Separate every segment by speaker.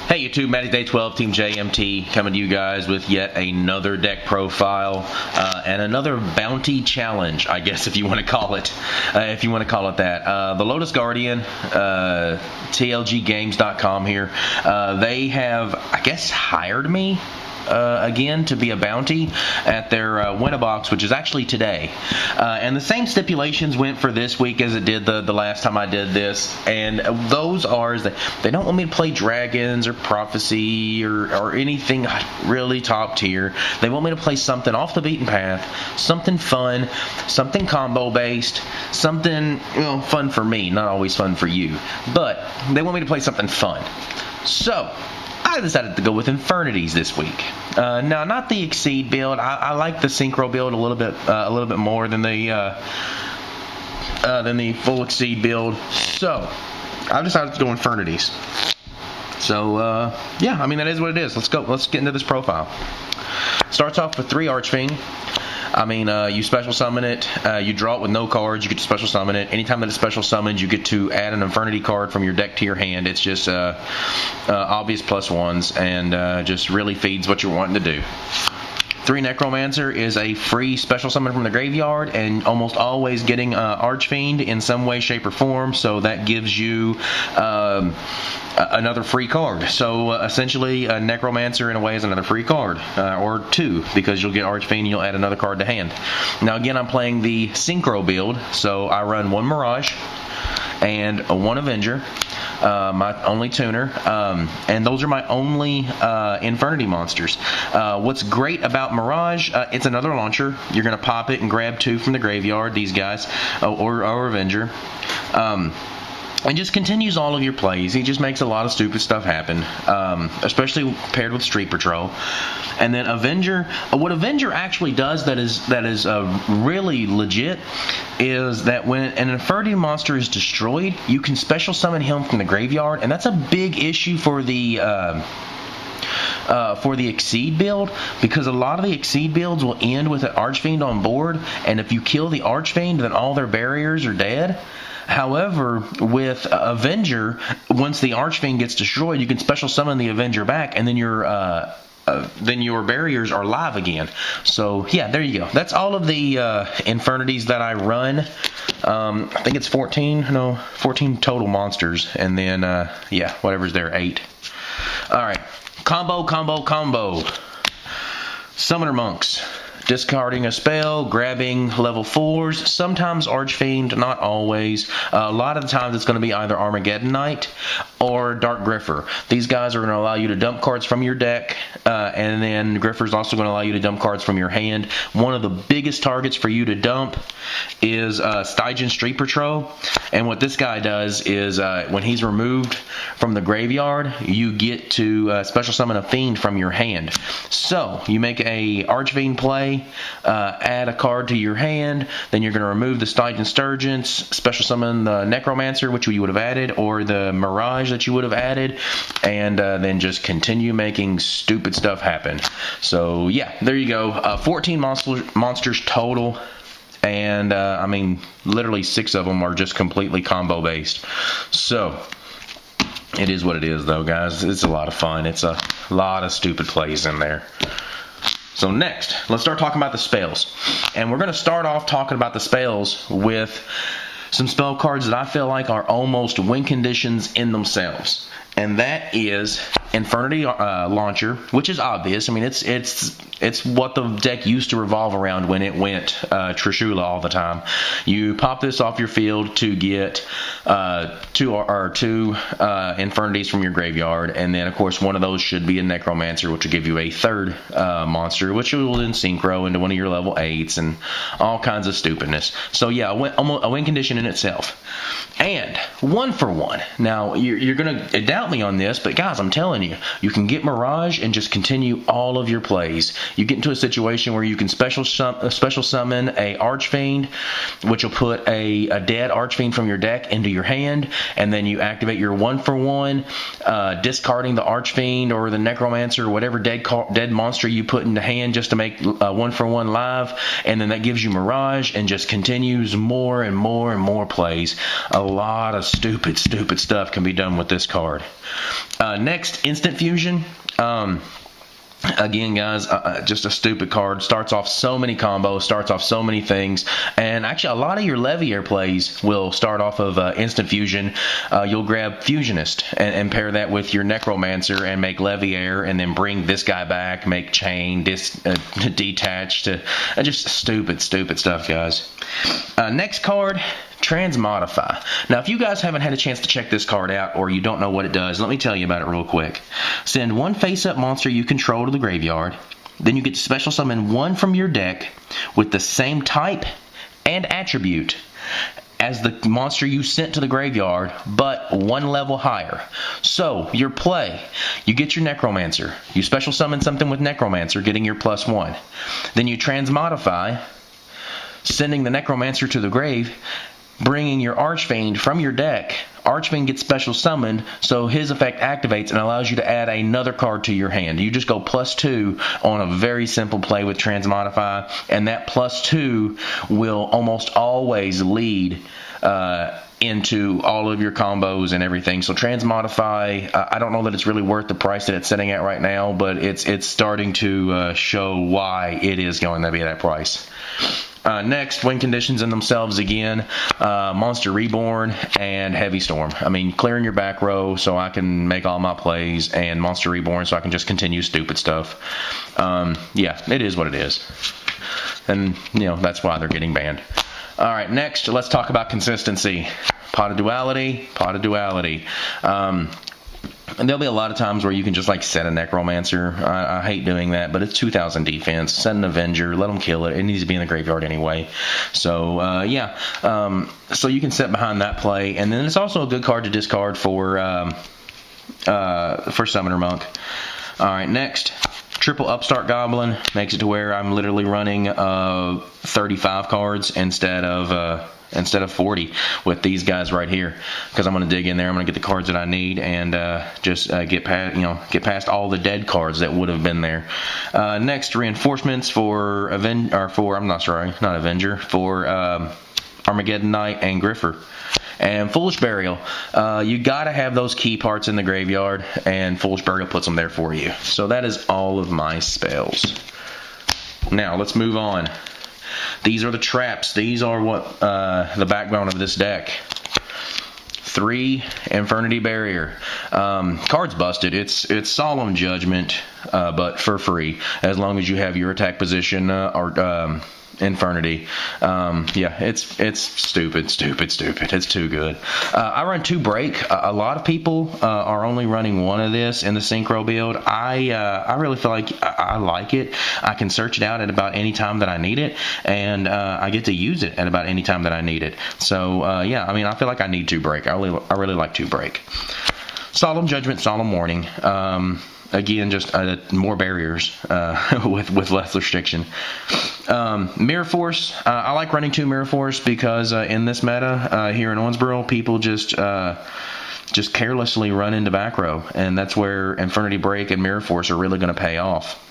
Speaker 1: Hey YouTube, Matty Day 12, Team JMT, coming to you guys with yet another deck profile and another bounty challenge, I guess, if you want to call it, that. The Lotus Guardian, TLGgames.com here, they have, I guess, hired me again to be a bounty at their win-a-box, which is actually today, and the same stipulations went for this week as it did the last time I did this, and those are that they don't want me to play dragons or prophecy or anything really top tier. They want me to play something off the beaten path, something fun, something combo based, something fun for me, not always fun for you, but they want me to play something fun. So I decided to go with Infernities this week. Now, not the Exceed build. I like the Synchro build a little bit more than the full Exceed build. So I decided to go Infernities. So yeah, I mean, that is what it is. Let's go. Let's get into this profile. Starts off with 3 Archfiend. I mean, you special summon it, you draw it with no cards, you get to special summon it. Anytime that it's special summoned, you get to add an Infernity card from your deck to your hand. It's just obvious +1s and just really feeds what you're wanting to do. 3 Necromancer is a free special summon from the graveyard, and almost always getting Archfiend in some way, shape, or form, so that gives you another free card. So essentially, a Necromancer in a way is another free card, or 2, because you'll get Archfiend and you'll add another card to hand. Now again, I'm playing the Synchro build, so I run 1 Mirage and 1 Avenger. My only tuner, and those are my only Infernity monsters. What's great about Mirage, it's another launcher. You're going to pop it and grab 2 from the graveyard, these guys, or Avenger. And just continues all of your plays. He just makes a lot of stupid stuff happen, especially paired with Street Patrol. And then Avenger, what Avenger actually does that is really legit is that when an Infernity monster is destroyed, you can special summon him from the graveyard, and that's a big issue for the Exceed build, because a lot of the Exceed builds will end with an Archfiend on board, and if you kill the Archfiend, then all their barriers are dead. However, with Avenger, once the Archfiend gets destroyed, you can special summon the Avenger back, and then your barriers are live again. So yeah, there you go. That's all of the Infernities that I run. I think it's 14 total monsters, and then yeah, whatever's there, 8. All right, combo. Summoner Monks. Discarding a spell, grabbing level 4s, sometimes Archfiend, not always. A lot of the times it's going to be either Armageddon Knight or Dark Griffer. These guys are going to allow you to dump cards from your deck, and then Griffer's also going to allow you to dump cards from your hand. One of the biggest targets for you to dump is Stygian Street Patrol, and what this guy does is when he's removed from the graveyard, you get to special summon a Fiend from your hand. So you make a Archfiend play, add a card to your hand, then you're going to remove the Stygian Sturgeons, special summon the Necromancer, which you would have added, or the Mirage that you would have added, and then just continue making stupid stuff happen. So yeah, there you go. 14 monsters total, and I mean, literally 6 of them are just completely combo based. So it is what it is, though, guys. It's a lot of fun. It's a lot of stupid plays in there. So next, let's start talking about the spells. And we're going to start off talking about the spells with some spell cards that I feel like are almost win conditions in themselves. And that is Infernity Launcher, which is obvious. I mean, it's what the deck used to revolve around when it went Trishula all the time. You pop this off your field to get two Infernities from your graveyard, and then of course one of those should be a Necromancer, which will give you a 3rd monster, which will then synchro into one of your level 8s and all kinds of stupidness. So yeah, a win condition in itself. And 1 for 1. Now you're gonna doubt me on this, but guys, I'm telling you, you can get Mirage and just continue all of your plays. You get into a situation where you can special summon a Archfiend, which will put a dead Archfiend from your deck into your hand, and then you activate your 1 for 1, discarding the Archfiend or the Necromancer or whatever dead monster you put in the hand just to make 1 for 1 live, and then that gives you Mirage and just continues more and more and more plays. A lot of stupid stuff can be done with this card. Next, Instant Fusion. Again, guys, just a stupid card. Starts off so many combos, starts off so many things. And actually, a lot of your Leviair plays will start off of Instant Fusion. You'll grab Fusionist and pair that with your Necromancer and make Leviair, and then bring this guy back, make Chain, Detach, just stupid stuff, guys. Next card, Transmodify. Now, if you guys haven't had a chance to check this card out, or you don't know what it does, let me tell you about it real quick. Send one face-up monster you control to the graveyard. Then you get to special summon one from your deck with the same type and attribute as the monster you sent to the graveyard, but one level higher. So, your play, you get your Necromancer. You special summon something with Necromancer, getting your +1. Then you Transmodify, sending the Necromancer to the grave, bringing your Archfiend from your deck. Archfiend gets special summoned, so his effect activates and allows you to add another card to your hand. You just go +2 on a very simple play with Transmodify, and that +2 will almost always lead into all of your combos and everything. So Transmodify, I don't know that it's really worth the price that it's sitting at right now, but it's starting to show why it is going to be that price. Next, win conditions in themselves again, Monster Reborn and Heavy Storm. I mean, clearing your back row so I can make all my plays, and Monster Reborn so I can just continue stupid stuff. Yeah, it is what it is. And, you know, that's why they're getting banned. Alright, next, let's talk about consistency. Pot of Duality, Pot of Duality. And there'll be a lot of times where you can just like set a Necromancer. I hate doing that, but it's 2,000 defense. Set an Avenger, let them kill it. It needs to be in the graveyard anyway. So yeah, so you can set behind that play, and then it's also a good card to discard for Summoner Monk. All right, next. Triple Upstart Goblin makes it to where I'm literally running 35 cards instead of 40 with these guys right here, because I'm going to dig in there. I'm going to get the cards that I need and just get past all the dead cards that would have been there. Next, reinforcements for Armageddon Knight and Griffer. And Foolish Burial. You gotta have those key parts in the graveyard, and Foolish Burial puts them there for you. So that is all of my spells. Now let's move on. These are the traps. These are what the backbone of this deck. 3 Infernity Barrier. Card's busted. It's Solemn Judgment, but for free, as long as you have your attack position or Infernity. Yeah, it's stupid. It's too good. I run 2 break. A lot of people are only running 1 of this in the synchro build. I really feel like I like it. I can search it out at about any time that I need it, and I get to use it at about any time that I need it. So yeah, I mean, I feel like I need 2 break. I really like 2 break. Solemn Judgment, Solemn Warning. Again, just more barriers with less restriction. Mirror Force. I like running 2 Mirror Force because in this meta here in Owensboro, people just carelessly run into back row, and that's where Infernity Break and Mirror Force are really going to pay off.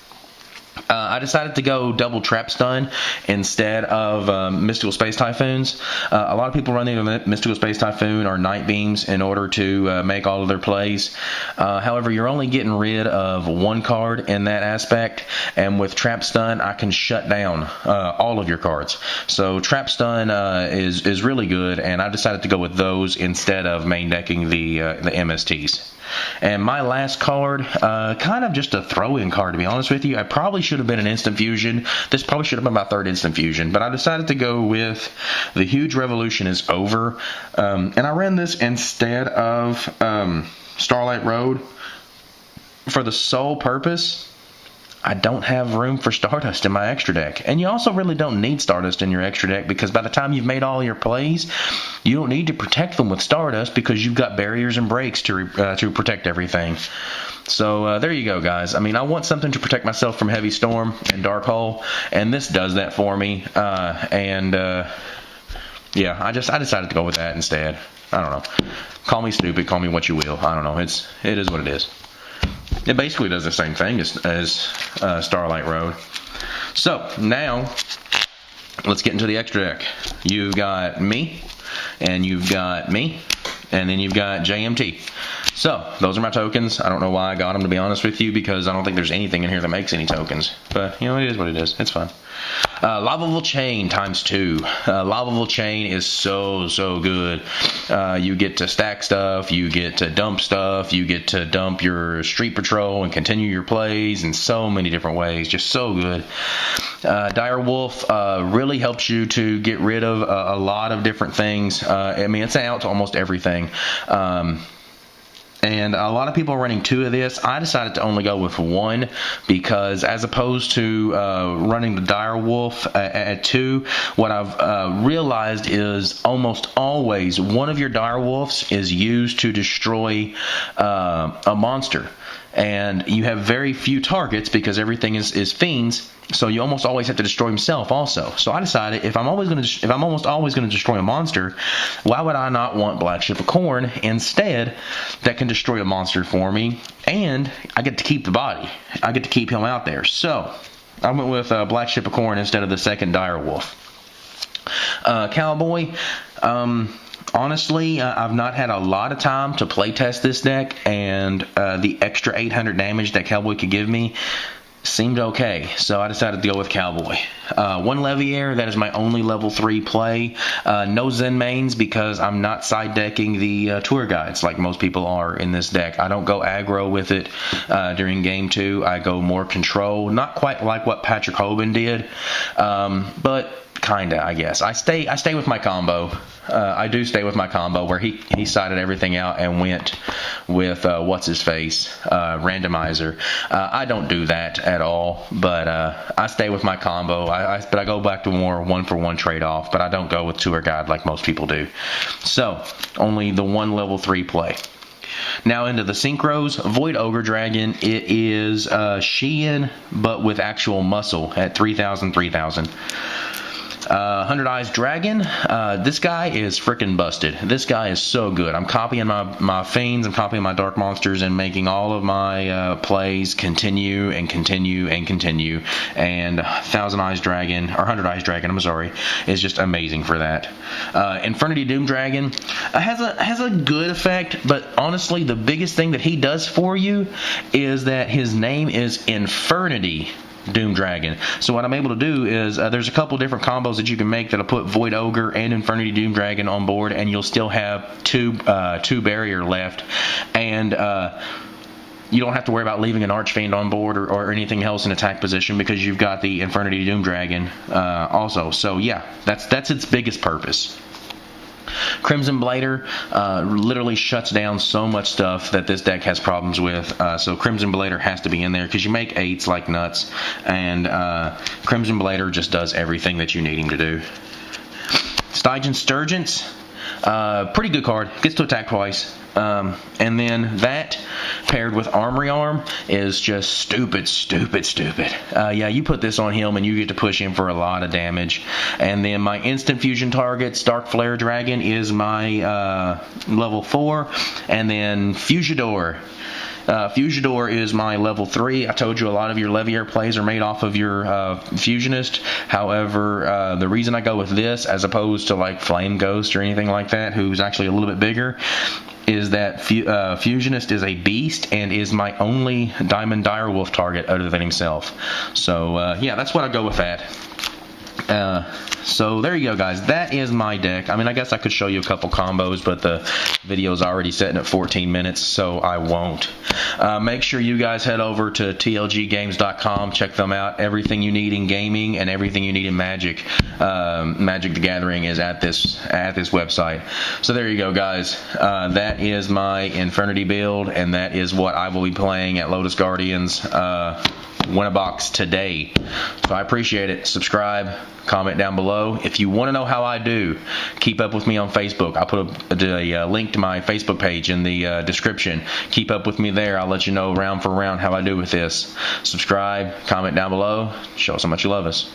Speaker 1: I decided to go double Trap Stun instead of Mystical Space Typhoons. A lot of people run either Mystical Space Typhoon or Night Beams in order to make all of their plays. However, you're only getting rid of 1 card in that aspect, and with Trap Stun, I can shut down all of your cards. So Trap Stun is really good, and I decided to go with those instead of main decking the MSTs. And my last card, kind of just a throw-in card, to be honest with you. I probably should have been an Instant Fusion. This probably should have been my 3rd Instant Fusion, but I decided to go with The Huge Revolution is Over. And I ran this instead of Starlight Road for the sole purpose I don't have room for Stardust in my extra deck. And you also really don't need Stardust in your extra deck, because by the time you've made all your plays, you don't need to protect them with Stardust because you've got barriers and breaks to protect everything. So there you go, guys. I mean, I want something to protect myself from Heavy Storm and Dark Hole, and this does that for me. Yeah, I decided to go with that instead. I don't know. Call me stupid, call me what you will. I don't know. It is what it is. It basically does the same thing as Starlight Road. So now let's get into the extra deck. You've got me, and you've got me, and then you've got JMT. So, those are my tokens. I don't know why I got them, to be honest with you, because I don't think there's anything in here that makes any tokens. But, you know, it is what it is. It's fun. Lavable Chain ×2. Lavable Chain is so good. You get to stack stuff, you get to dump stuff, you get to dump your street patrol and continue your plays in so many different ways. Just so good. Dire Wolf really helps you to get rid of a lot of different things. I mean, it's out to almost everything. And a lot of people are running 2 of this. I decided to only go with 1 because as opposed to running the Dire Wolf at 2, what I've realized is almost always one of your Dire Wolves is used to destroy a monster. And you have very few targets because everything is fiends, so you almost always have to destroy himself also. So I decided if I'm almost always going to destroy a monster, why would I not want Black Ship of Corn instead that can destroy a monster for me, and I get to keep the body. I get to keep him out there. So I went with Black Ship of Corn instead of the second Dire Wolf. Cowboy. Honestly, I've not had a lot of time to play test this deck, and the extra 800 damage that Cowboy could give me seemed okay, so I decided to go with Cowboy. 1 Leviair, that is my only level 3 play. No Zen mains because I'm not side decking the tour guides like most people are in this deck. I don't go aggro with it during game 2. I go more control, not quite like what Patrick Hoban did, but kinda, I guess. I stay with my combo. I do stay with my combo where he sided everything out and went with what's his face randomizer. I don't do that at all, but I stay with my combo. But I go back to more 1-for-1 trade off, but I don't go with tour guide like most people do. So only the 1 level 3 play. Now into the synchros. Void Ogre Dragon. It is Sheehan but with actual muscle at 3,000. 100 Eyes Dragon. This guy is freaking busted. This guy is so good. I'm copying my fiends, I'm copying my dark monsters, and making all of my plays continue. And 1,000 Eyes Dragon, or 100 Eyes Dragon, I'm sorry, is just amazing for that. Infernity Doom Dragon has a good effect, but honestly, the biggest thing that he does for you is that his name is Infernity Doom Dragon. So what I'm able to do is there's a couple different combos that you can make that'll put Void Ogre and Infernity Doom Dragon on board, and you'll still have two barrier left, and you don't have to worry about leaving an Archfiend on board or anything else in attack position because you've got the Infernity Doom Dragon also. So yeah, that's its biggest purpose. Crimson Blader literally shuts down so much stuff that this deck has problems with. So Crimson Blader has to be in there because you make 8s like nuts, and Crimson Blader just does everything that you need him to do. Stygian Sturgeons, pretty good card. Gets to attack twice. And then that paired with Armory Arm is just stupid. Yeah, you put this on him and you get to push him for a lot of damage. And then my instant fusion targets, Dark Flare Dragon is my level 4, and then Fusador. Fusador is my level 3. I told you a lot of your Leviair plays are made off of your Fusionist. However, the reason I go with this as opposed to like Flame Ghost or anything like that, who's actually a little bit bigger, is that Fusionist is a beast and is my only Diamond Direwolf target other than himself. So yeah, that's what I go with that. So there you go, guys. That is my deck. I mean, I guess I could show you a couple combos, but the video's already setting at 14 minutes, so I won't. Make sure you guys head over to tlggames.com. Check them out. Everything you need in gaming and everything you need in Magic. Magic the Gathering is at this website. So there you go, guys. That is my Infernity build, and that is what I will be playing at Lotus Guardians win a box today. So I appreciate it. Subscribe, comment down below. If you want to know how I do, keep up with me on Facebook. I'll put a link to my Facebook page in the description. Keep up with me there. I'll let you know round for round how I do with this. Subscribe, comment down below. Show us how much you love us.